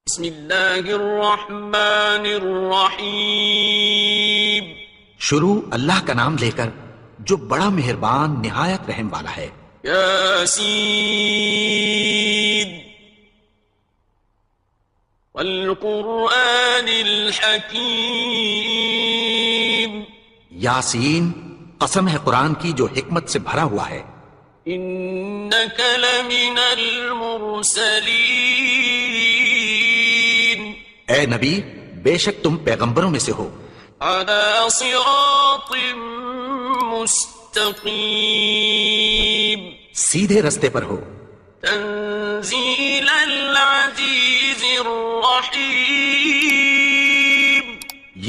بسم اللہ الرحمن الرحیم. شروع اللہ کا نام لے کر جو بڑا مہربان نہایت رحم والا ہے. یاسین والقرآن الحکیم. یاسین، قسم ہے قرآن کی جو حکمت سے بھرا ہوا ہے. انک لمن المرسلین. اے نبی، بے شک تم پیغمبروں میں سے ہو. علی صراط مستقیم. سیدھے رستے پر ہو. تنزیل العزیز الرحیم.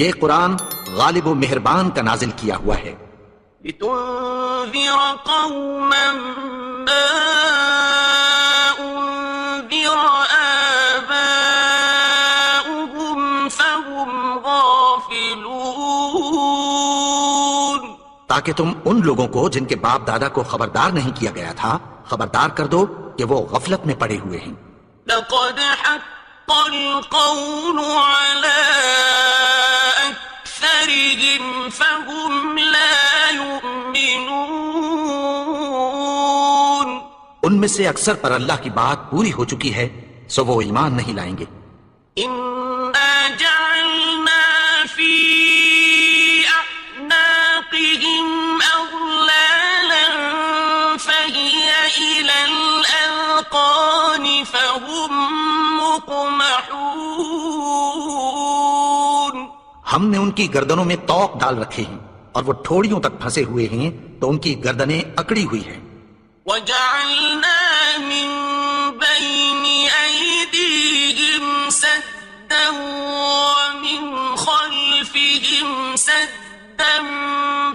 یہ قرآن غالب و مہربان کا نازل کیا ہوا ہے. لتنذر قوما ما انذر آباؤهم فهم غافلون. تاکہ تم ان لوگوں کو جن کے باپ دادا کو خبردار نہیں کیا گیا تھا خبردار کر دو کہ وہ غفلت میں پڑے ہوئے ہیں. لقد حق القول على أكثرهم فهم لا يؤمنون. ان میں سے اکثر پر اللہ کی بات پوری ہو چکی ہے سو وہ ایمان نہیں لائیں گے. إنا جعلنا في أعناقهم أغلالا فهي إلى الأذقان فهم مقمحون. ہم نے ان کی گردنوں میں طوق ڈال رکھے ہیں اور وہ ٹھوڑیوں تک پھنسے ہوئے ہیں تو ان کی گردنیں اکڑی ہوئی ہیں. وجعلنا من بين أيديهم سدا ومن خلفهم سدا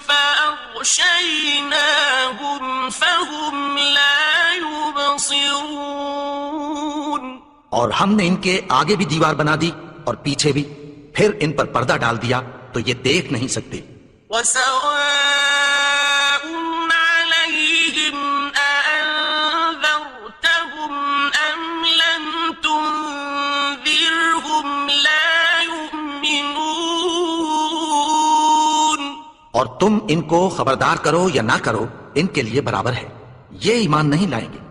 فأغشيناهم فهم لا يبصرون. اور ہم نے ان کے آگے بھی دیوار بنا دی اور پیچھے بھی، پھر ان پر پردہ ڈال دیا تو یہ دیکھ نہیں سکتے. وسواء عليهم أأنذرتهم أم لم تنذرهم لا يؤمنون. اور تم ان کو خبردار کرو یا نہ کرو ان کے لیے برابر ہے، یہ ایمان نہیں لائیں گے.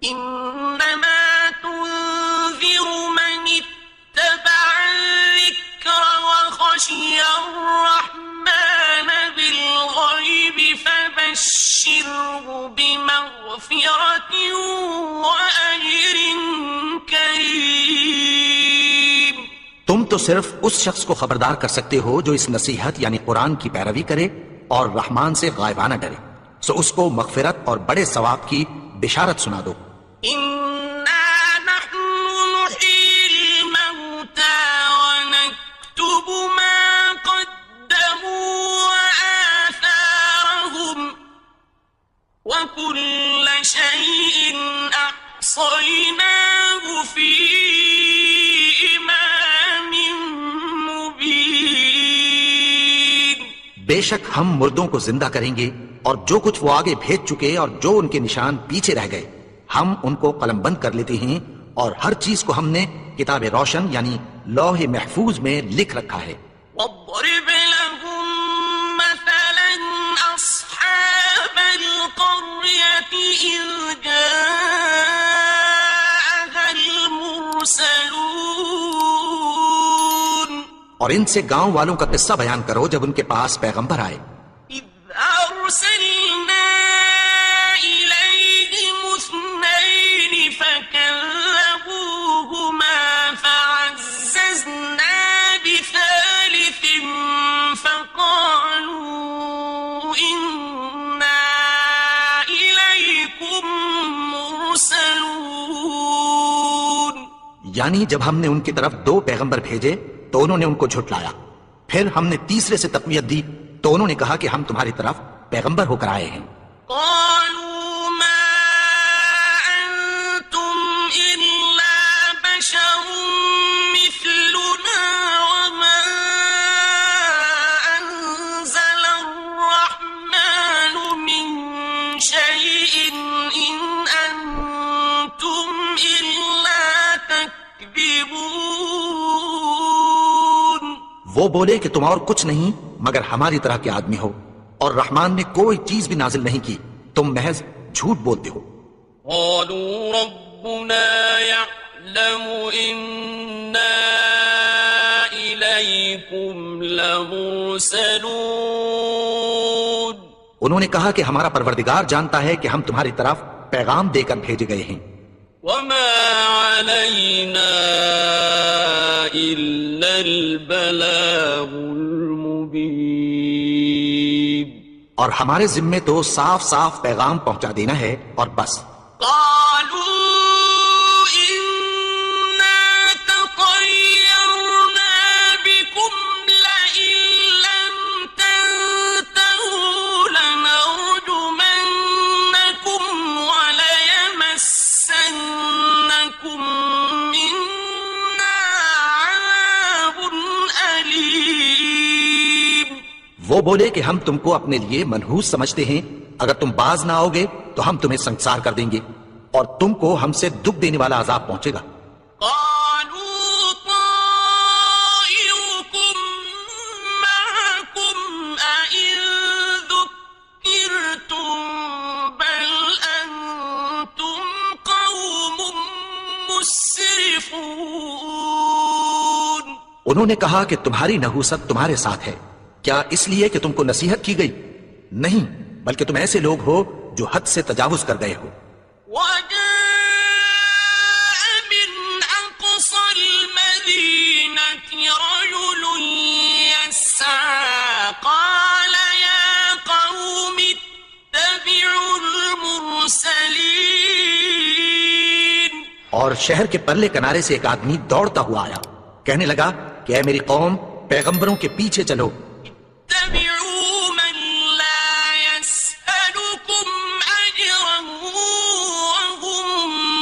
إنما تنذر من اتبع الذكر وخشي الرحمن بالغيب فبشره بمغفرة وأجر كريم. تم تو صرف اس شخص کو خبردار کر سکتے ہو جو اس نصیحت یعنی قرآن کی پیروی کرے اور رحمان سے غائبانہ ڈرے، سو اس کو مغفرت اور بڑے ثواب کی بشارت سنا دو. إنا نحن نحيي الموتى ونكتب ما قدموا وآثارهم وكل شيء أحصيناه في إمام مبين. بے شک ہم مردوں کو زندہ کریں گے اور جو کچھ وہ آگے بھیج چکے اور جو ان کے نشان پیچھے رہ گئے ہم ان کو قلم بند کر لیتے ہیں اور ہر چیز کو ہم نے کتاب روشن یعنی لوح محفوظ میں لکھ رکھا ہے. واضرب لهم مثلا أصحاب القرية إذ جاءها المرسلون. اور ان سے گاؤں والوں کا قصہ بیان کرو جب ان کے پاس پیغمبر آئے. إذ أرسلنا إليهم اثنين فكذبوهما فعززنا بثالث فقالوا إنا إليكم مرسلون. یعنی جب ہم نے ان کی طرف 2 پیغمبر بھیجے تو انہوں نے ان کو جھٹلایا، پھر ہم نے تیسرے سے تقویت دی تو انہوں نے کہا کہ ہم تمہاری طرف پیغمبر ہو کر آئے ہیں. قالوا ما أنتم إلا بشر مثلنا وما أنزل الرحمن من شيء إن أنتم إلا تكذبون. تكذبون وہ بولے کہ تم اور کچھ نہیں مگر ہماری طرح کے آدمی ہو، اور رحمان نے کوئی چیز بھی نازل نہیں کی، تم محض جھوٹ بولتے ہو۔ قالوا ربنا يعلم إنا إليكم لمرسلون انہوں نے کہا کہ ہمارا پروردگار جانتا ہے کہ ہم تمہاری طرف پیغام دے کر بھیجے گئے ہیں، وما علينا إلا البلاغ المبين اور ہمارے ذمے تو صاف صاف پیغام پہنچا دینا ہے اور بس۔ قالوا إنا تطيرنا بكم لئن لم تنتهوا لنرجمنكم وليمسنكم منا عذاب أليم وہ بولے کہ ہم تم کو اپنے لیے منحوس سمجھتے ہیں، اگر تم باز نہ آؤ گے تو ہم تمہیں سنسار کر دیں گے اور تم کو ہم سے دکھ دینے والا عذاب پہنچے گا۔ قالوا طائركم معكم أئن ذكرتم بل أنتم قوم مسرفون انہوں نے کہا کہ تمہاری نحوست تمہارے ساتھ ہے، کیا اس لیے کہ تم کو نصیحت کی گئی؟ نہیں، بلکہ تم ایسے لوگ ہو جو حد سے تجاوز کر گئے ہو۔ وجاء من أقصى المدينة رجل يسعى قال يا قوم اتبعوا المرسلين اور شہر کے پرلے کنارے سے ایک آدمی دوڑتا ہوا آیا، کہنے لگا کہ اے میری قوم، پیغمبروں کے پیچھے چلو۔ اتبعوا من لا يسألكم أجرا وهم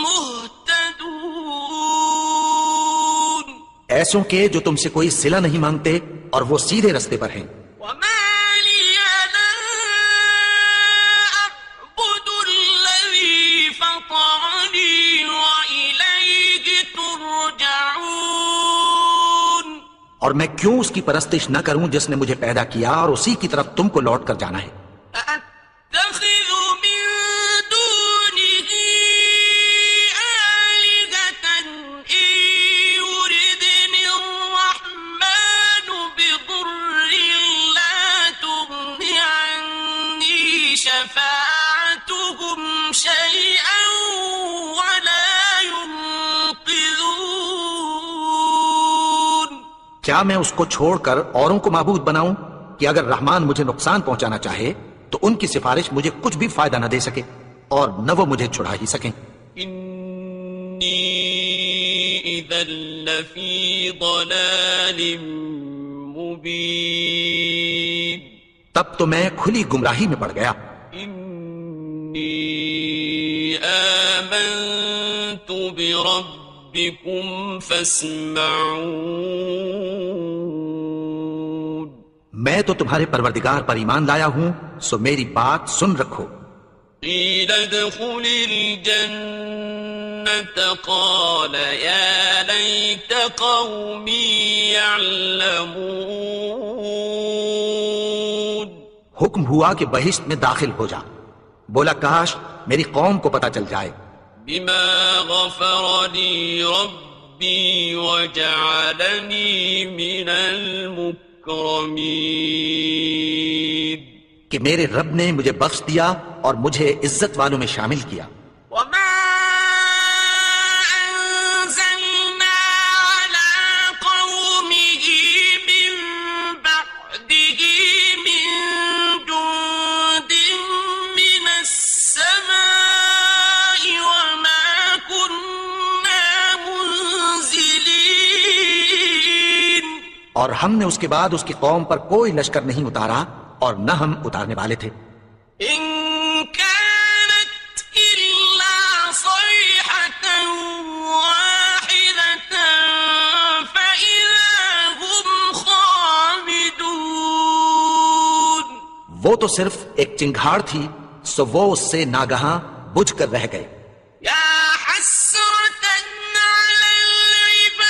مهتدون ایسوں کے جو تم سے کوئی صلہ نہیں مانگتے اور وہ سیدھے رستے پر ہیں۔ وما لي لا أعبد الذي فطرني وإليه ترجعون اور میں کیوں اس کی پرستش نہ کروں جس نے مجھے پیدا کیا اور اسی کی طرف تم کو لوٹ کر جانا ہے۔ أأتخذ من دونه آلهة إن يردني الرحمن بضر لا تغن عني شفاعتهم شيئا ولا ينقذون کیا میں اس کو چھوڑ کر اوروں کو معبود بناؤں کہ اگر رحمان مجھے نقصان پہنچانا چاہے تو ان کی سفارش مجھے کچھ بھی فائدہ نہ دے سکے اور نہ وہ مجھے چھڑا ہی سکیں۔ إني إذا لفي ضلال مبين تب تو میں کھلی گمراہی میں پڑ گیا۔ إني آمنت بربكم فاسمعون میں تو تمہارے پروردگار پر ایمان لایا ہوں، سو میری بات سن رکھو۔ قيل ادخل الجنة قال يا ليت قومي يعلمون حکم ہوا کہ بہشت میں داخل ہو جا، بولا کاش میری قوم کو پتہ چل جائے، بما غفر لي ربي وجعلني من المكرمين کہ میرے رب نے مجھے بخش دیا اور مجھے عزت والوں میں شامل کیا۔ وما أنزلنا على قومه من بعده من جند من السماء وما كنا منزلين اور ہم نے اس کے بعد اس کی قوم پر کوئی لشکر نہیں اتارا اور نہ ہم اتارنے والے تھے۔ إن كانت إلا صيحة واحدة فإذا هم خامدون وہ تو صرف ایک چنگھاڑ تھی، سو وہ اس سے ناگہاں بجھ کر رہ گئے۔ يا حسرة على العباد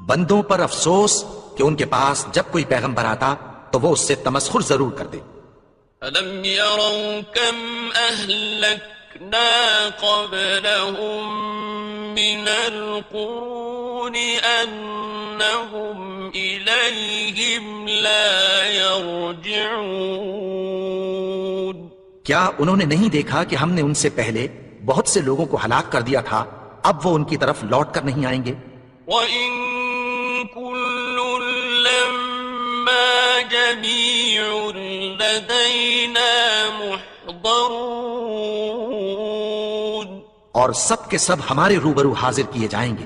بندوں پر افسوس کہ ان کے پاس جب کوئی پیغمبر آتا تو وہ اس سے تمسخر ضرور کرتے. أَلَمْ يَرَوْا كَمْ أَهْلَكْنَا قَبْلَهُمْ مِنَ الْقُرُونِ أَنَّهُمْ إِلَيْهِمْ لَا يَرْجِعُونَ. کیا انہوں نے نہیں دیکھا کہ ہم نے ان سے پہلے بہت سے لوگوں کو ہلاک کر دیا تھا، اب وہ ان کی طرف لوٹ کر نہیں آئیں گے؟ وَإِن كُلٌّ لَّمَّا جَمِيعٌ لَّدَيْنَا مُحْضَرُونَ. اور سب کے سب ہمارے روبرو حاضر کیے جائیں گے.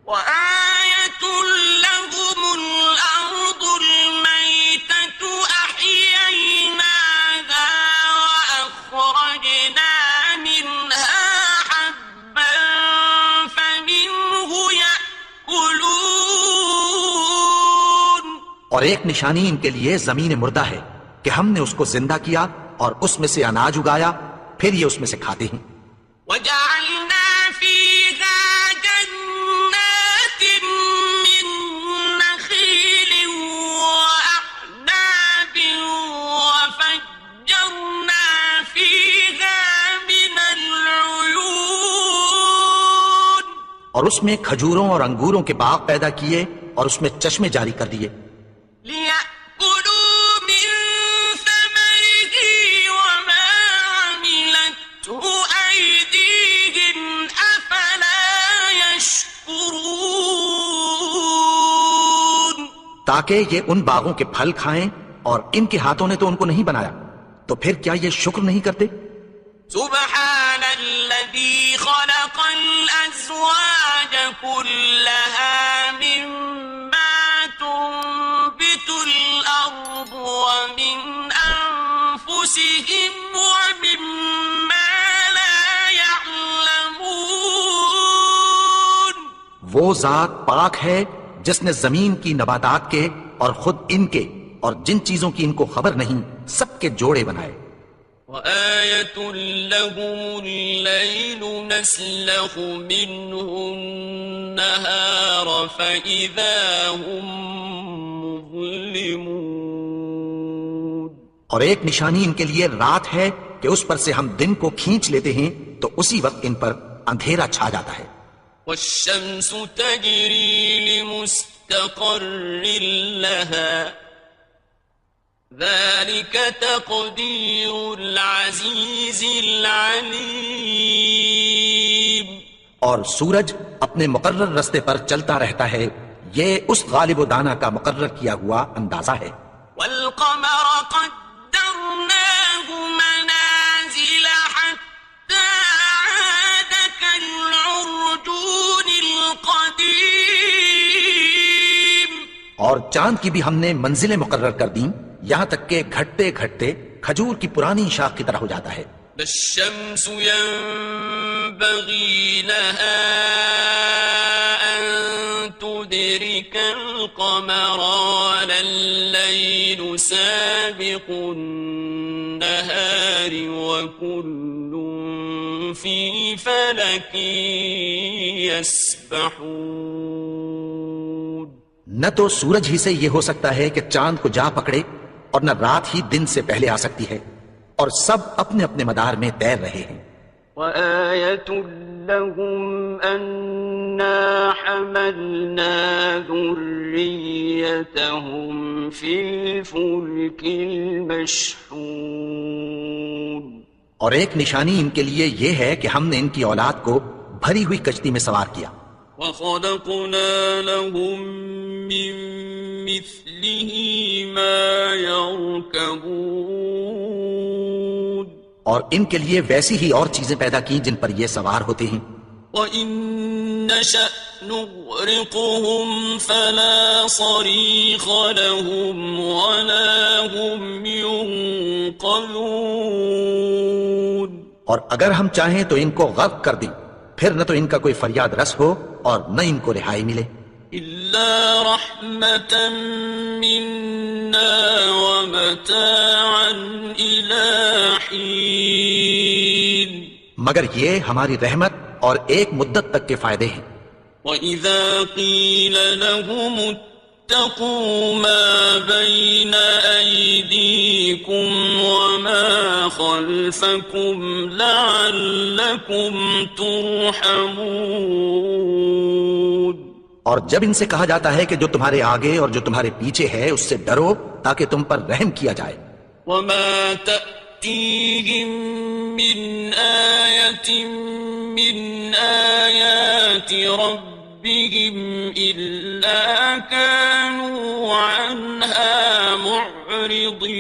وَآيَةٌ لَّهُمُ الْأَرْضُ الْمَيْتَةُ أَحْيَيْنَاهَا وَأَخْرَجْنَا مِنْهَا حَبًّا فَمِنْهُ يَأْكُلُونَ. اور ایک نشانی ان کے لیے زمین مردہ ہے کہ ہم نے اس کو زندہ کیا اور اس میں سے اناج اگایا، پھر یہ اس میں سے کھاتے ہیں. وَجَعَلْنَا فِيهَا جَنَّاتٍ مِّن نَّخِيلٍ وَأَعْنَابٍ وَفَجَّرْنَا فِيهَا مِنَ الْعُيُونِ. اور اس میں کھجوروں اور انگوروں کے باغ پیدا کیے اور اس میں چشمے جاری کر دیے. لِيَأْكُلُوا مِن ثَمَرِهِ وَمَا عَمِلَتْهُ أَيْدِيهِمْ أَفَلَا يَشْكُرُونَ. تاکہ یہ ان باغوں کے پھل کھائیں، اور ان کے ہاتھوں نے تو ان کو نہیں بنایا، تو پھر کیا یہ شکر نہیں کرتے؟ سبحان الذي خلق الأزواج كلها مما تنبت الأرض ومن أنفسهم ومما لا يعلمون. وہ ذات پاک ہے جس نے زمین کی نباتات کے اور خود ان کے اور جن چیزوں کی ان کو خبر نہیں سب کے جوڑے بنائے. وآية لهم الليل نسلخ منه النهار فإذا هم مظلمون. اور ایک نشانی ان کے لیے رات ہے کہ اس پر سے ہم دن کو کھینچ لیتے ہیں تو اسی وقت ان پر اندھیرا چھا جاتا ہے. والشمس تجري لمستقر لها ذلك تقدير العزيز العليم. اور سورج اپنے مقرر رستے پر چلتا رہتا ہے، یہ اس غالب و دانا کا مقرر کیا ہوا اندازہ ہے. والقمر قدرناه منازل حتى عاد كالعرجون القديم. اور چاند کی بھی ہم نے منزلیں مقرر کر دیں، یہاں تک کہ گھٹتے گھٹتے کھجور کی پرانی شاخ کی طرح ہو جاتا ہے. الشمس ينبغي لها أن تدرك القمر ولا الليل سابق النهار وكل في فلك يسبحون. نہ تو سورج ہی سے یہ ہو سکتا ہے کہ چاند کو جا پکڑے، اور نہ رات ہی دن سے پہلے آ سکتی ہے، اور سب اپنے اپنے مدار میں تیر رہے ہیں. وآية لهم أنا حملنا ذريتهم في الفلك المشحون. اور ایک نشانی ان کے لیے یہ ہے کہ ہم نے ان کی اولاد کو بھری ہوئی کشتی میں سوار کیا. وخلقنا لهم من مثله ما يركبون. اور ان کے لیے ویسی ہی اور چیزیں پیدا کی جن پر یہ سوار ہوتے ہیں. وَإِن نَّشَأْ نُغْرِقْهُمْ فَلَا صَرِيخَ لَهُمْ وَلَا هُمْ يُنقَذُونَ. اور اگر ہم چاہیں تو ان کو غرق کر دیں، پھر نہ تو ان کا کوئی فریاد رس ہو اور نہ ان کو رہائی ملے. إِلَّا رَحْمَةً مِّنَّا وَمَتَاعًا إِلَىٰ حِينٍ. مگر یہ ہماری رحمت اور ایک مدت تک کے فائدے ہیں. وَإِذَا قِيلَ لَهُمُ اتَّقُوا مَا بَيْنَ أَيْدِيكُمْ وَمَا خَلْفَكُمْ لَعَلَّكُمْ تُرْحَمُونَ، اور جب ان سے کہا جاتا ہے کہ جو تمہارے آگے اور جو تمہارے پیچھے ہے اس سے ڈرو تاکہ تم پر رحم کیا جائے. وَمَا تَأْتِيهِم مِّنْ آيَةٍ مِّنْ آيَاتِ رَبِّهِمْ إِلَّا كَانُوا عَنْهَا مُعْرِضِينَ،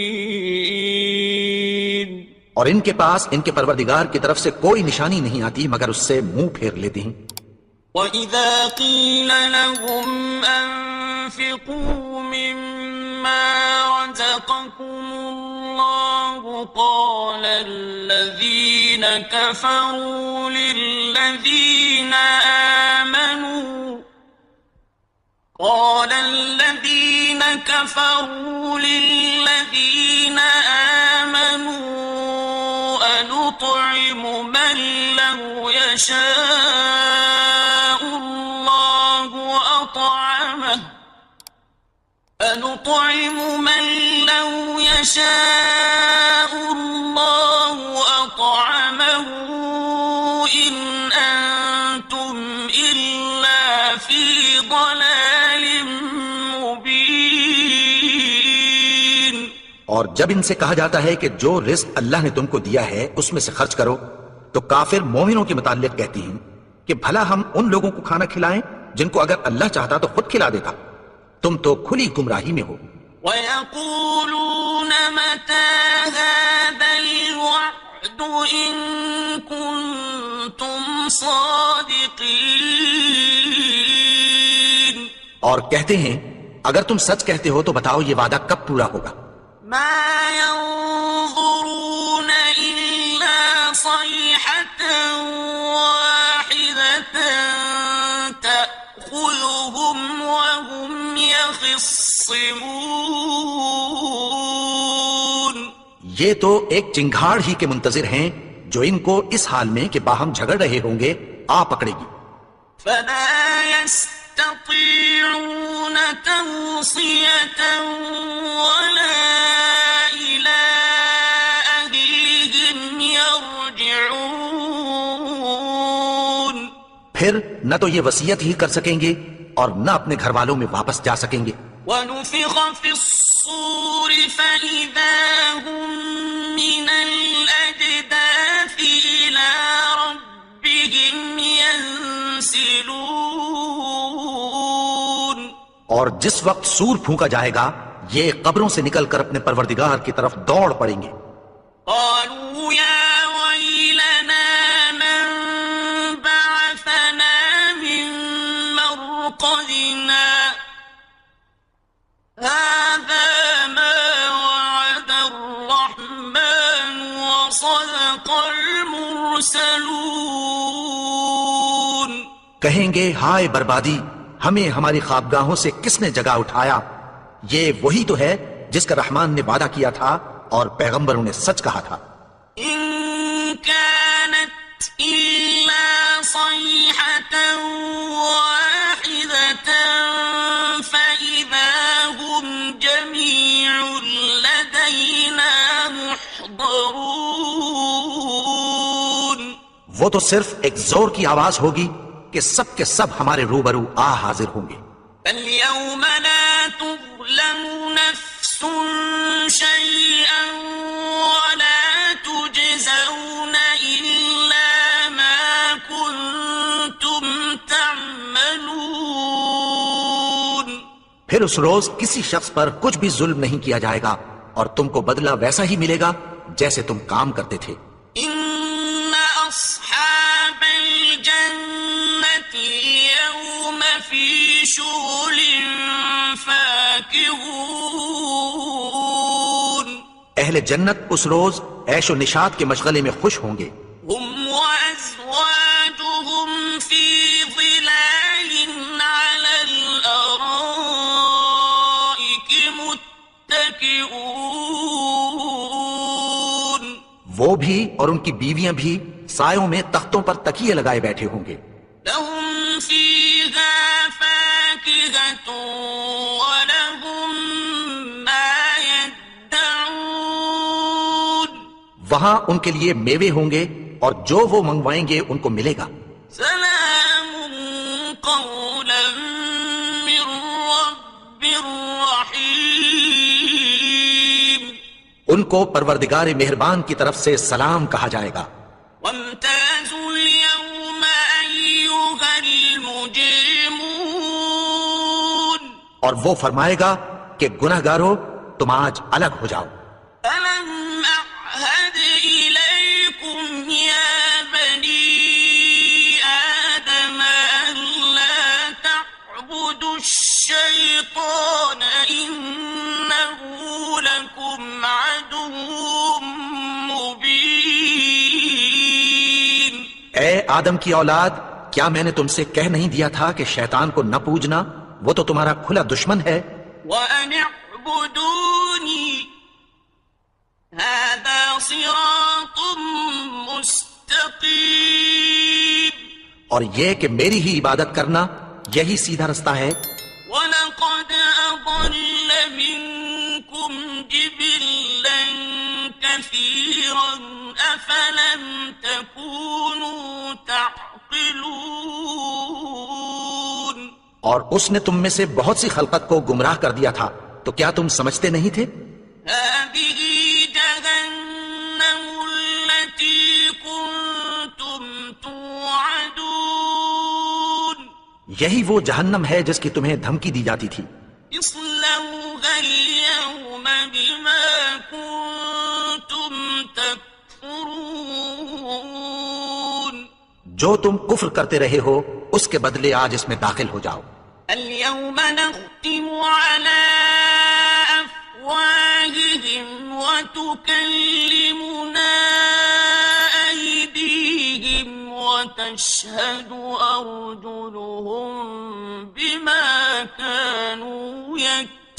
اور ان کے پاس ان کے پروردگار کی طرف سے کوئی نشانی نہیں آتی مگر اس سے منہ پھیر لیتے ہیں. وَإِذَا قِيلَ لَهُمْ أَنفِقُوا مِمَّا رَزَقَكُمُ اللَّهُ قَالَ الَّذِينَ كَفَرُوا لِلَّذِينَ آمَنُوا أَنُطْعِمُ مَن لَّوْ يَشَاءُ اللَّهُ أَطْعَمَهُ إِنْ أَنْتُمْ إِلَّا فِي ضَلَالٍ مُبِينٍ. اور جب ان سے کہا جاتا ہے کہ جو رزق اللہ نے تم کو دیا ہے اس میں سے خرچ کرو تو کافر مومنوں کے متعلق کہتی ہیں کہ بھلا ہم ان لوگوں کو کھانا کھلائیں جن کو اگر اللہ چاہتا تو خود کھلا دیتا. تم تو کھلی گمراہی میں ہو. وَيَقُولُونَ مَتَى هَذَا الْوَعْدُ إِن كُنتُمْ صَادِقِينَ، اور کہتے ہیں اگر تم سچ کہتے ہو تو بتاؤ یہ وعدہ کب پورا ہوگا. مَا يَنظُرُونَ إِلَّا صَيْحَةً وَاحِدَةً تَأْخُذُهُمْ وَهُمْ يَخِصِّمُونَ، یہ تو ایک چنگھاڑ ہی کے منتظر ہیں جو ان کو اس حال میں کہ باہم جھگڑ رہے ہوں گے آ پکڑے گی. فَلَا يَسْتَطِيعُونَ تَوْصِيَةً وَلَا إِلَىٰ أَهْلِهِمْ يَرْجِعُونَ، پھر نہ تو یہ وصیت ہی کر سکیں گے اور نہ اپنے گھر والوں میں واپس جا سکیں گے. وَنُفِخَ فِي الصُّورِ فَإِذَا هُم مِّنَ الْأَجْدَاثِ إِلَىٰ رَبِّهِمْ يَنسِلُونَ، اور جس وقت سور پھونکا جائے گا یہ قبروں سے نکل کر اپنے پروردگار کی طرف دوڑ پڑیں گے. قَالُوا يَا وَيْلَنَا مَن بَعَثَنَا مِن مَّرْقَدِنَا هَٰذَا مَا وَعَدَ الرَّحْمَٰنُ وَصَدَقَ الْمُرْسَلُونَ. کہیں گے ہائے بربادی، ہمیں ہماری خوابگاہوں سے کس نے جگا اٹھایا؟ یہ وہی تو ہے جس کا رحمان نے وعدہ کیا تھا اور پیغمبروں نے سچ کہا تھا. إِن كَانَتْ إِلَّا صَيْحَةً وَاحِدَةً فَإِذَا هُمْ جَمِيعٌ لَدَيْنَا مُحْضَرُونَ، وہ تو صرف ایک زور کی آواز ہوگی کہ سب کے سب ہمارے روبرو آ حاضر ہوں گے. فَالْيَوْمَ لَا تُظْلَمُ نَفْسٌ شَيْئًا وَلَا تُجْزَوْنَ إِلَّا مَا كُنتُمْ تَعْمَلُونَ، پھر اس روز کسی شخص پر کچھ بھی ظلم نہیں کیا جائے گا اور تم کو بدلہ ویسا ہی ملے گا جیسے تم کام کرتے تھے. إِنَّ أَصْحَابَ الْجَنَّةِ الْيَوْمَ فِي شُغُلٍ فَاكِهُونَ، اہل جنت اس روز عیش و نشاط کے مشغلے میں خوش ہوں گے. هُمْ وَأَزْوَاجُهُمْ فِي ظِلَالٍ عَلَى الْأَرَائِكِ مُتَّكِئُونَ، وہ بھی اور ان کی بیویاں بھی سایوں میں تختوں پر تکیے لگائے بیٹھے ہوں گے. لَهُمْ فِيهَا وہاں ان کے لیے میوے ہوں گے اور جو وہ منگوائیں گے ان کو ملے گا. سلام قولا من رب رحیم. ان کو پروردگار مہربان کی طرف سے سلام کہا جائے گا. وامتازوا اليوم أيها المجرمون. اور وہ فرمائے گا کہ گنہگارو تم آج الگ ہو جاؤ. ألم أعهد إليكم يا بني آدم ألا تعبدوا الشيطان إنه لكم عدو مبين. اے آدم کی اولاد، کیا میں نے تم سے کہہ نہیں دیا تھا کہ شیطان کو نہ پوجنا، وہ تو تمہارا کھلا دشمن ہے. وَأَنِ اعْبُدُونِي هَذَا صِرَاطٌ مُسْتَقِيمٌ. اور یہ کہ میری ہی عبادت کرنا یہی سیدھا رستہ ہے. وَلَقَدْ أَضَلَّ مِنكُمْ جِبِلًّا كَثِيرًا أَفَلَمْ تَكُونُوا تَعْقِلُونَ. اور اس نے تم میں سے بہت سی خلقت کو گمراہ کر دیا تھا، تو کیا تم سمجھتے نہیں تھے؟ هذه جهنم التي كنتم توعدون. یہی وہ جہنم ہے جس کی تمہیں دھمکی دی جاتی تھی. اصلوها اليوم بما كنتم تكفرون. جو تم کفر کرتے رہے ہو اس کے بدلے آج اس میں داخل ہو جاؤ. اليوم نختم على أفواههم وتكلمنا أيديهم وتشهد أرجلهم بما كانوا يكسبون.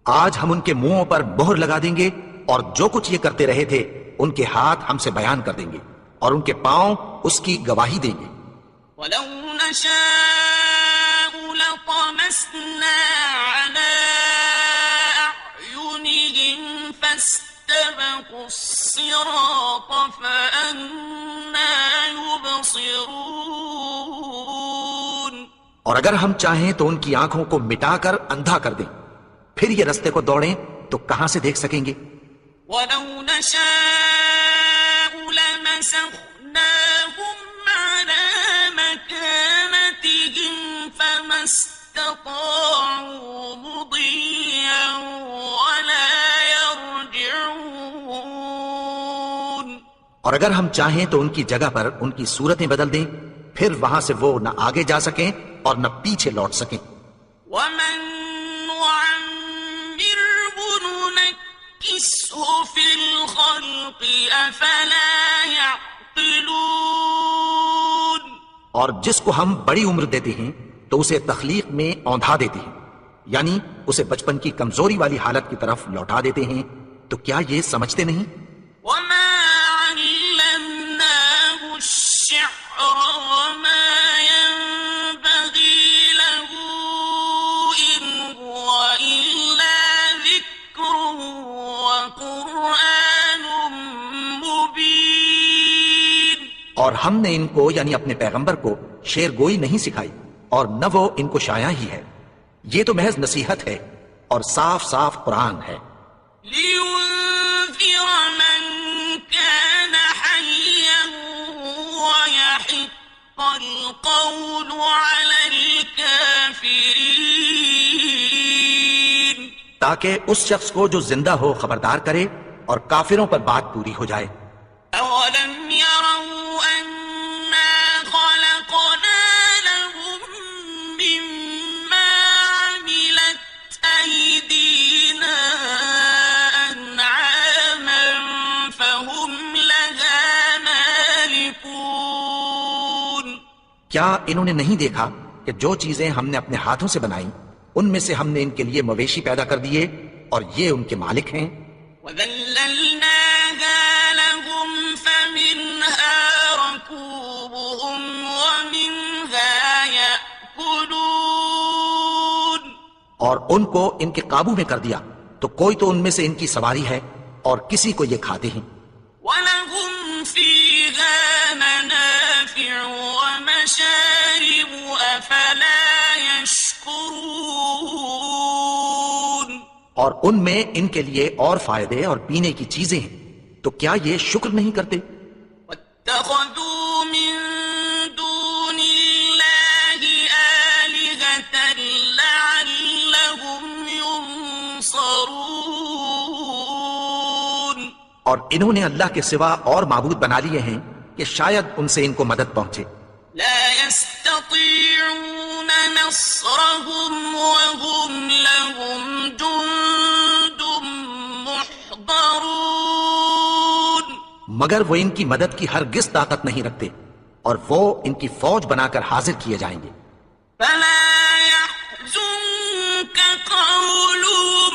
آج ہم ان کے منہوں پر مہر لگا دیں گے اور جو کچھ یہ کرتے رہے تھے ان کے ہاتھ ہم سے بیان کر دیں گے اور ان کے پاؤں اس کی گواہی دیں گے. ولو نشاء لطمسنا على أعينهم فاستبقوا الصراط فأنى يبصرون. اور اگر ہم چاہیں تو ان کی آنکھوں کو مٹا کر اندھا کر دیں، پھر یہ رستے کو دوڑیں تو کہاں سے دیکھ سکیں گے. ولو نشاء لمسخناهم على مكانتهم فما استطاعوا مضيا ولا يرجعون. اور اگر ہم چاہیں تو ان کی جگہ پر ان کی صورتیں بدل دیں، پھر وہاں سے وہ نہ آگے جا سکیں اور نہ پیچھے لوٹ سکیں. ومن نعمره ننكسه في الخلق أفلا يعقلون. اور جس کو ہم بڑی عمر دیتے ہیں تو اسے تخلیق میں اوندھا دیتے ہیں، یعنی اسے بچپن کی کمزوری والی حالت کی طرف لوٹا دیتے ہیں. تو کیا یہ سمجھتے نہیں؟ وما علمناه الشعر وما ينبغي له إن هو إلا ذكر وقرآن مبين. اور ہم نے ان کو یعنی اپنے پیغمبر کو شعر گوئی نہیں سکھائی اور نہ وہ ان کو شاعر ہی ہے، یہ تو محض نصیحت ہے اور صاف صاف قرآن ہے. لينذر من كان حيا ويحق القول على الكافرين. تاکہ اس شخص کو جو زندہ ہو خبردار کرے اور کافروں پر بات پوری ہو جائے. أولم يروا أنا خلقنا لهم مما عملت أيدينا أنعاما فهم لها مالكون. کیا انہوں نے نہیں دیکھا کہ جو چیزیں ہم نے اپنے ہاتھوں سے بنائیں ان میں سے ہم نے ان کے لیے مویشی پیدا کر دیے اور یہ ان کے مالک ہیں. وَذَلَّلْنَاهَا لَهُمْ فَمِنْهَا رَكُوبُهُمْ وَمِنْهَا يَأْكُلُونَ. اور ان کو ان کے قابو میں کر دیا، تو کوئی تو ان میں سے ان کی سواری ہے اور کسی کو یہ کھاتے ہیں. وَلَهُمْ فِيهَا مَنَافِعُ وَمَشَارِبُ أَفَلَا يَشْكُرُونَ. اور ان میں ان کے لیے اور فائدے اور پینے کی چیزیں ہیں، تو کیا یہ شکر نہیں کرتے؟ وَاتَّخَذُوا مِن دُونِ اللَّهِ آلِهَةً لَعَلَّهُمْ يُنصَرُونَ. اور انہوں نے اللہ کے سوا اور معبود بنا لیے ہیں کہ شاید ان سے ان کو مدد پہنچے. لا يستطيعون نصرهم وهم لهم جند محضرون. مگر وہ ان کی مدد کی ہرگز طاقت نہیں رکھتے اور وہ ان کی فوج بنا کر حاضر کیے جائیں گے. فلا يحزنك قولهم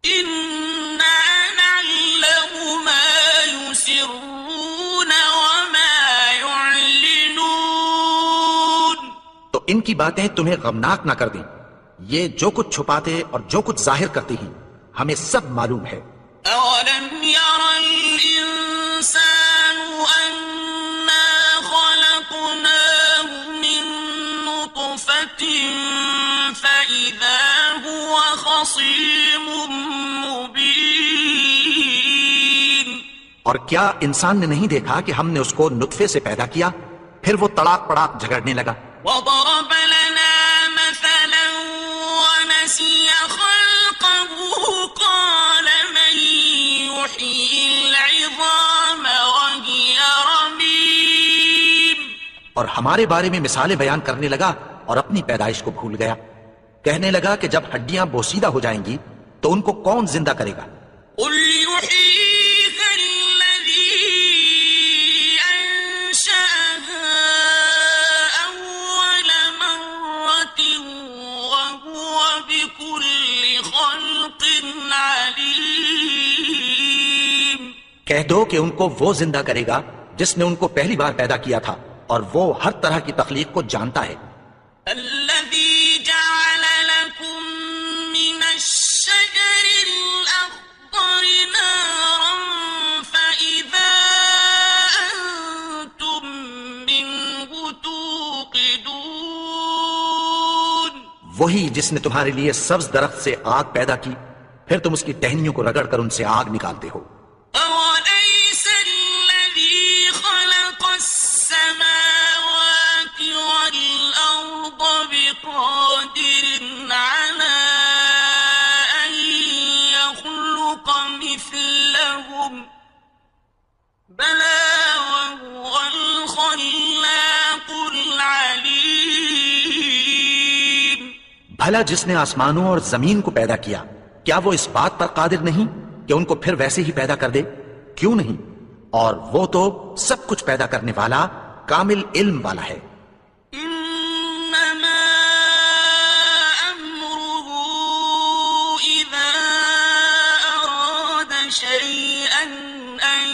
إنا نعلم ما يسرون وما يعلنون. تو ان کی باتیں تمہیں غمناک نہ کر دیں. یہ جو کچھ چھپاتے اور جو کچھ ظاہر کرتے ہیں ہمیں سب معلوم ہے. أولم ير الإنسان أنا خلقناه من نطفة فإذا هو خصيم مبين. اور کیا انسان نے نہیں دیکھا کہ ہم نے اس کو نطفے سے پیدا کیا پھر وہ تڑاک پڑاک جھگڑنے لگا. وضرب لنا مثلا ونسي خلقه قال من يحيي العظام وهي رميم. اور ہمارے بارے میں مثالیں بیان کرنے لگا اور اپنی پیدائش کو بھول گیا. کہنے لگا کہ جب ہڈیاں بوسیدہ ہو جائیں گی تو ان کو کون زندہ کرے گا؟ قل يحييها الذي أنشأها أول مرة وهو بكل خلق عليم. کہہ دو کہ ان کو وہ زندہ کرے گا جس نے ان کو پہلی بار پیدا کیا تھا اور وہ ہر طرح کی تخلیق کو جانتا ہے. الذي جعل لكم من الشجر الأخضر نارا فإذا أنتم منه توقدون. وہی جس نے تمہارے لیے سبز درخت سے آگ پیدا کی پھر تم اس کی ٹہنیوں کو رگڑ کر ان سے آگ نکالتے ہو. أوليس الذي خلق السماوات والأرض بقادر على أن يخلق مثلهم بلى وهو الخلاق العليم. بھلا جس نے آسمانوں اور زمین کو پیدا کیا کیا وہ اس بات پر قادر نہیں کہ ان کو پھر ویسے ہی پیدا کر دے؟ کیوں نہیں؟ اور وہ تو سب کچھ پیدا کرنے والا کامل علم والا ہے. إنما أمره إذا أراد شيئا أن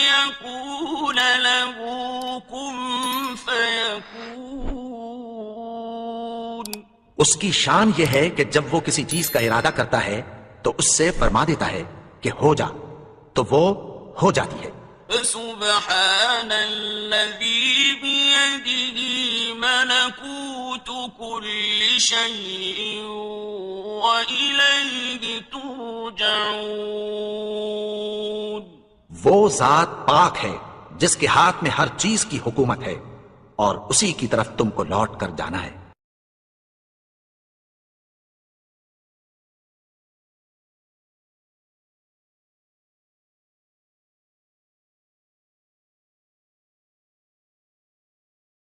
يقول له كن فيكون. اس کی شان یہ ہے کہ جب وہ کسی چیز کا ارادہ کرتا ہے تو اس سے فرما دیتا ہے کہ ہو جا، تو وہ ہو جاتی ہے. فسبحان الذي بيده ملكوت كل شيء وإليه ترجعون. وہ ذات پاک ہے جس کے ہاتھ میں ہر چیز کی حکومت ہے اور اسی کی طرف تم کو لوٹ کر جانا ہے.